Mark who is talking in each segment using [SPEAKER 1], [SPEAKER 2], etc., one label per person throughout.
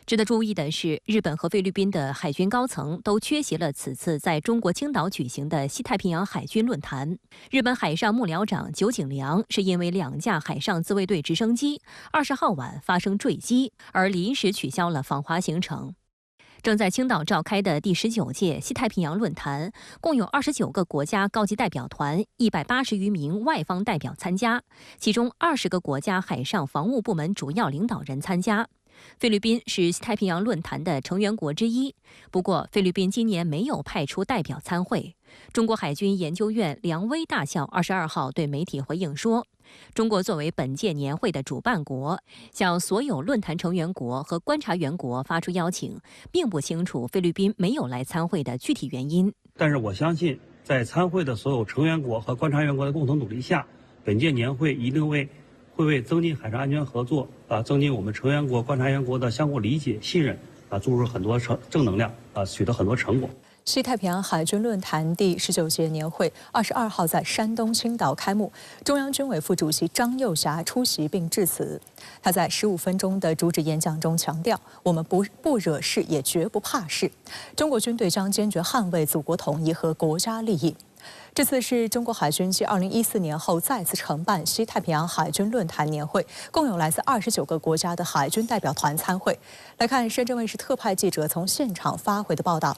[SPEAKER 1] 值得注意的是，日本和菲律宾的海军高层都缺席了此次在中国青岛举行的西太平洋海军论坛。日本海上幕僚长酒井良是因为2架海上自卫队直升机20号晚发生坠机，而临时取消了访华行程。正在青岛召开的第19届西太平洋论坛，共有29个国家高级代表团、180余名外方代表参加，其中20个国家海上防务部门主要领导人参加。菲律宾是西太平洋论坛的成员国之一，不过菲律宾今年没有派出代表参会。中国海军研究院梁威大校22号对媒体回应说，中国作为本届年会的主办国，向所有论坛成员国和观察员国发出邀请，并不清楚菲律宾没有来参会的具体原因。
[SPEAKER 2] 但是我相信，在参会的所有成员国和观察员国的共同努力下，本届年会一定会为增进海上安全合作增进我们成员国、观察员国的相互理解、信任注入很多正能量取得很多成果。
[SPEAKER 3] 西太平洋海军论坛第19届年会22号在山东青岛开幕，中央军委副主席张又侠出席并致辞。他在15分钟的主旨演讲中强调，我们不惹事，也绝不怕事。中国军队将坚决捍卫祖国统一和国家利益。这次是中国海军继2014年后再次承办西太平洋海军论坛年会，共有来自29个国家的海军代表团参会。来看深圳卫视特派记者从现场发回的报道。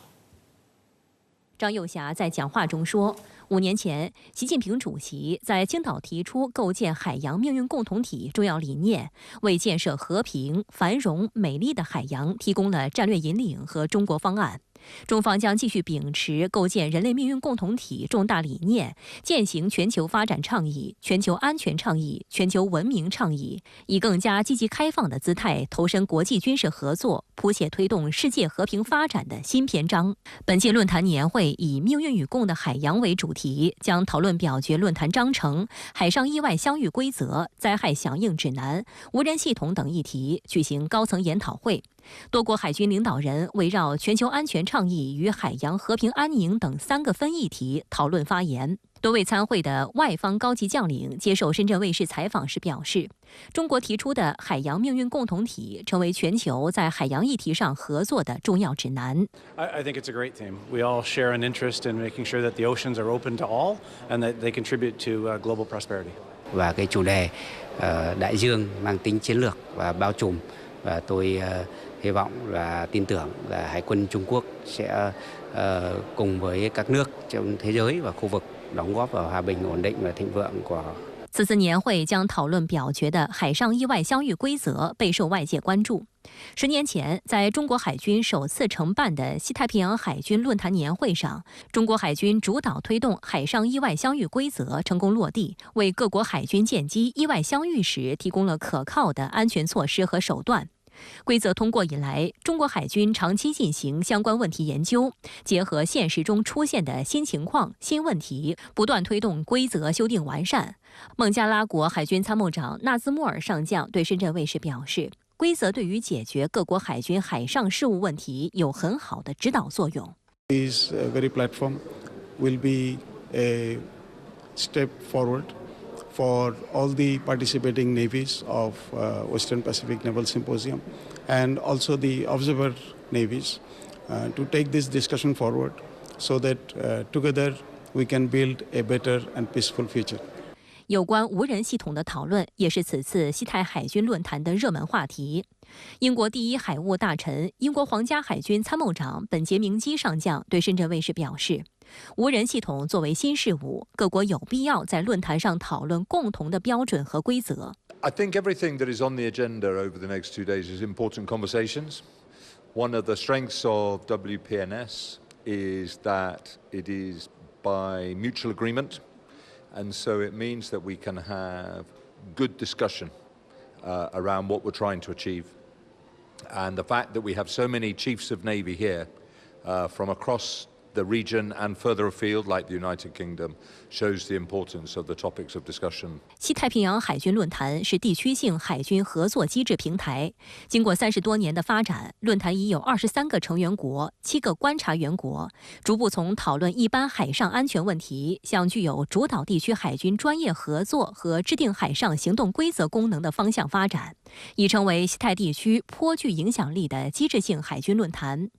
[SPEAKER 1] 张又侠在讲话中说，5年前，习近平主席在青岛提出构建海洋命运共同体重要理念，为建设和平、繁荣、美丽的海洋提供了战略引领和中国方案。中方将继续秉持构建人类命运共同体重大理念，践行全球发展倡议、全球安全倡议、全球文明倡议，以更加积极开放的姿态投身国际军事合作，谱写推动世界和平发展的新篇章。本届论坛年会以命运与共的海洋为主题，将讨论表决论坛章程、海上意外相遇规则、灾害响应指南、无人系统等议题举行高层研讨会。多国海军领导人围绕全球安全倡议与海洋和平安宁等3个分议题讨论发言。多位参会的外方高级将领接受深圳卫视采访时表示，中国提出的海洋命运共同体成为全球在海洋议题上合作的重要指南。
[SPEAKER 4] I think it's a great theme. We all share an interest in making sure that the oceans are open to all and that they contribute to global prosperity.
[SPEAKER 5] Và cái chủ đề đại dương mang tính chiến lược và bao trùm, và tôi hy vọng và tin tưởng là Hải quân Trung Quốc sẽ cùng với các nước trong thế giới và khu vực đóng góp vào hòa bình, ổn định và thịnh vượng của。
[SPEAKER 1] 此次年会将讨论表决的海上意外相遇规则备受外界关注。10年前，在中国海军首次承办的西太平洋海军论坛年会上，中国海军主导推动海上意外相遇规则成功落地，为各国海军舰机意外相遇时提供了可靠的安全措施和手段。规则通过以来，中国海军长期进行相关问题研究，结合现实中出现的新情况、新问题，不断推动规则修订完善。孟加拉国海军参谋长纳兹莫尔上将对深圳卫视表示，规则对于解决各国海军海上事务问题有很好的指导作用。
[SPEAKER 6] This very platform will be a step forward for all the participating navies of Western Pacific Naval Symposium and also the observer navies to take this discussion forward so that together we can build a better and peaceful future.
[SPEAKER 1] 有关无人系统的讨论也是此次西太海军论坛的热门话题。英国第一海务大臣、英国皇家海军参谋长本杰明基上将对深圳卫视表示，无人系统作为新事物，各国有必要在论坛上讨论共同的标准和规则。
[SPEAKER 7] I think everything that is on the agenda over the next 2 days is important conversations. One of the strengths of WPNS is that it is by mutual agreement, and so it means that we can have good discussion around what we're trying to achieve. And the fact that we have so many chiefs of Navy here from across the region and further afield, like the United Kingdom, shows the importance of the topics of discussion.
[SPEAKER 1] 西太平洋海军论坛是地区性海军合作机制平台。经过30多年的发展，论坛已有23个成员国、7个观察员国，逐步从讨论一般海上安全问题，向具有主导地区海军专业合作和制定海上行动规则功能的方向发展，已成为西太地区颇具影响力的机制性海军论坛。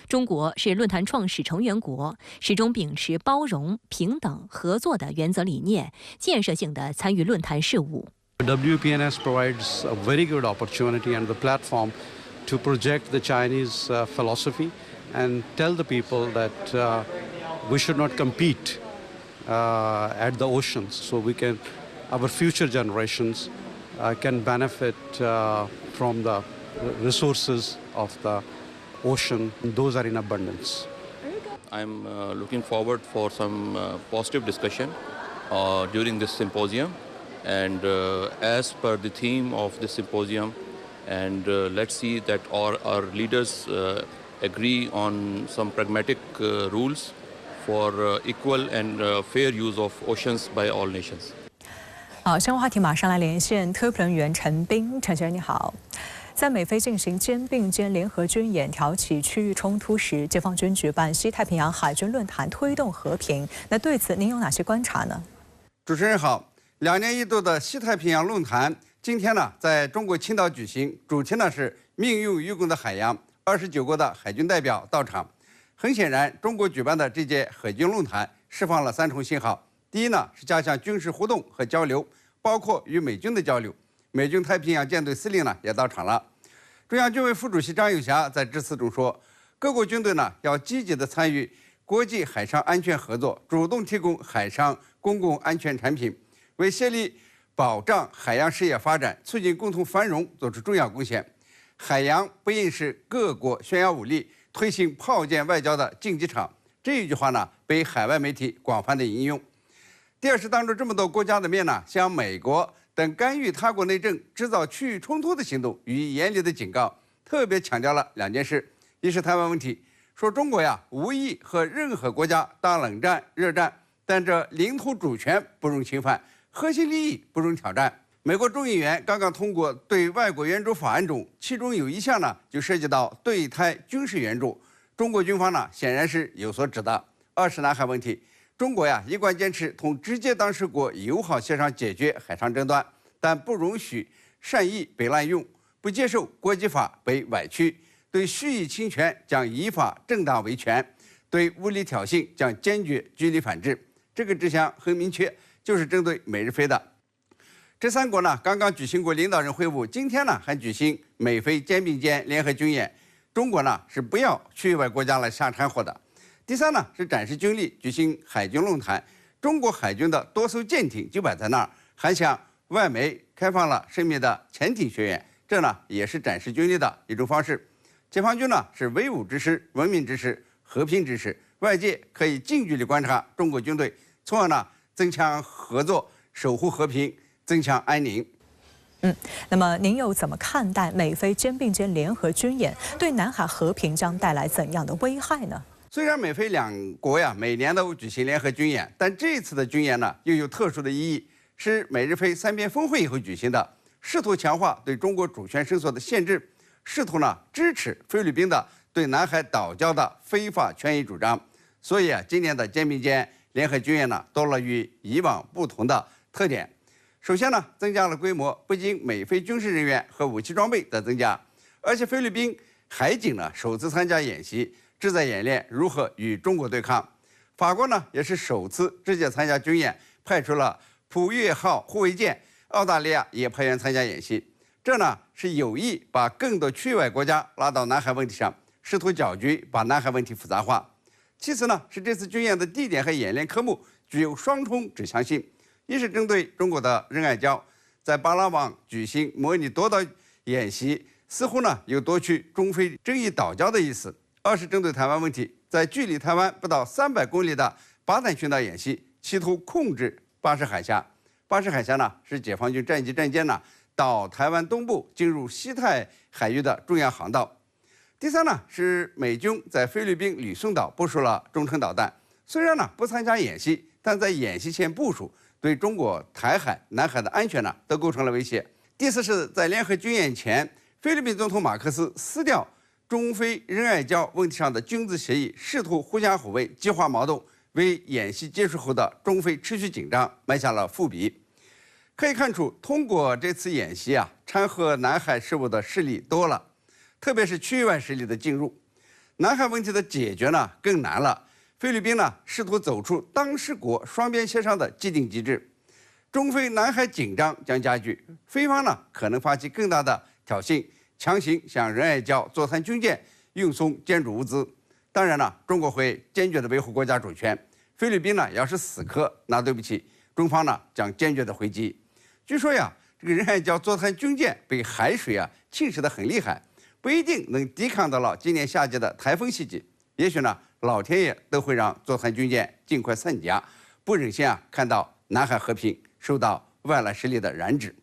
[SPEAKER 1] 中国是论坛创始成员国，始终秉持包容、平等、合作的原则理念，建设性地参与论坛事务。
[SPEAKER 8] WPNS provides a very good opportunity and the platform to project the Chinese philosophy and tell the people that we should not compete at the oceans, so our future generations can benefit from the resources of the ocean. Those are in abundance.
[SPEAKER 9] I'm looking forward for some positive discussion during this symposium, and as per the theme of this symposium, and let's see that our leaders agree on some pragmatic rules for equal and fair use of oceans by all nations.
[SPEAKER 3] 好，相关话题马上来连线特约人员陈斌，陈先生你好。在美菲进行肩并肩联合军演，挑起区域冲突时，解放军举办西太平洋海军论坛，推动和平。那对此您有哪些观察呢？
[SPEAKER 10] 主持人好，2年一度的西太平洋论坛今天呢在中国青岛举行，主题呢是命运与共的海洋，29国的海军代表到场。很显然，中国举办的这届海军论坛释放了3重信号。第一呢是加强军事互动和交流，包括与美军的交流。美军太平洋舰队司令呢也到场了。中央军委副主席张又侠在致辞中说，各国军队呢要积极地参与国际海上安全合作，主动提供海上公共安全产品，为协力保障海洋事业发展、促进共同繁荣做出重要贡献。海洋不应是各国炫耀武力、推行炮舰外交的竞技场。这一句话呢被海外媒体广泛的引用。第二是当着这么多国家的面呢，向美国等干预他国内政、制造区域冲突的行动予以严厉的警告，特别强调了2件事：一是台湾问题，说中国呀无意和任何国家打冷战、热战，但这领土主权不容侵犯，核心利益不容挑战。美国众议员刚刚通过对外国援助法案中，其中有一项呢就涉及到对台军事援助，中国军方呢显然是有所指的。二是南海问题。中国呀一贯坚持同直接当事国友好协商解决海上争端，但不容许善意被滥用，不接受国际法被歪曲，对蓄意侵权将依法正当维权，对无理挑衅将坚决据理反制。这个志向很明确，就是针对美日菲的。这3国呢刚刚举行过领导人会晤，今天呢还举行美菲肩并肩联合军演。中国呢是不要区域外国家来瞎掺和的。第3呢是展示军力，举行海军论坛，中国海军的多艘舰艇就摆在那儿，还向外媒开放了神秘的潜艇学院，这呢也是展示军力的一种方式。解放军呢是威武之师、文明之师、和平之师，外界可以近距离观察中国军队，从而呢增强合作，守护和平，增强安宁。
[SPEAKER 3] 那么您又怎么看待美菲肩并肩联合军演对南海和平将带来怎样的危害呢？
[SPEAKER 10] 虽然美菲2国呀每年都举行联合军演，但这次的军演呢又有特殊的意义，是美日菲3边峰会以后举行的，试图强化对中国主权伸缩的限制，试图呢支持菲律宾的对南海岛礁的非法权益主张。所以今年的肩并肩联合军演呢多了与以往不同的特点。首先呢增加了规模，不仅美菲军事人员和武器装备在增加，而且菲律宾海警呢首次参加演习，旨在演练如何与中国对抗。法国呢也是首次直接参加军演，派出了普越号护卫舰，澳大利亚也派员参加演习。这呢是有意把更多区外国家拉到南海问题上，试图搅局，把南海问题复杂化。其次呢是这次军演的地点和演练科目具有双重指向性，一是针对中国的仁爱礁，在巴拉望举行模拟夺岛演习，似乎呢有夺取中非争议岛礁的意思；二是针对台湾问题，在距离台湾不到300公里的巴坦群岛演习，企图控制巴士海峡。巴士海峡呢是解放军战机战舰呢到台湾东部进入西太海域的重要航道。第三呢是美军在菲律宾吕宋岛部署了中程导弹，虽然呢不参加演习，但在演习前部署，对中国台海、南海的安全呢都构成了威胁。第四是在联合军演前，菲律宾总统马克思撕掉中非仁爱礁问题上的君子协议，试图互相护卫，激化矛盾，为演习结束后的中非持续紧张埋下了伏笔。可以看出，通过这次演习啊，掺和南海事务的势力多了，特别是区域外势力的进入。南海问题的解决呢更难了。菲律宾呢试图走出当事国双边协商的既定机制，中非南海紧张将加剧，菲方呢可能发起更大的挑衅，强行向仁爱礁坐滩军舰运送建筑物资。当然了，中国会坚决地维护国家主权。菲律宾呢要是死磕，那对不起，中方呢将坚决地回击。据说呀，这个仁爱礁坐滩军舰被海水啊侵蚀得很厉害，不一定能抵抗得了今年夏季的台风袭击。也许呢，老天爷都会让坐滩军舰尽快散家，不忍心啊看到南海和平受到外来势力的染指。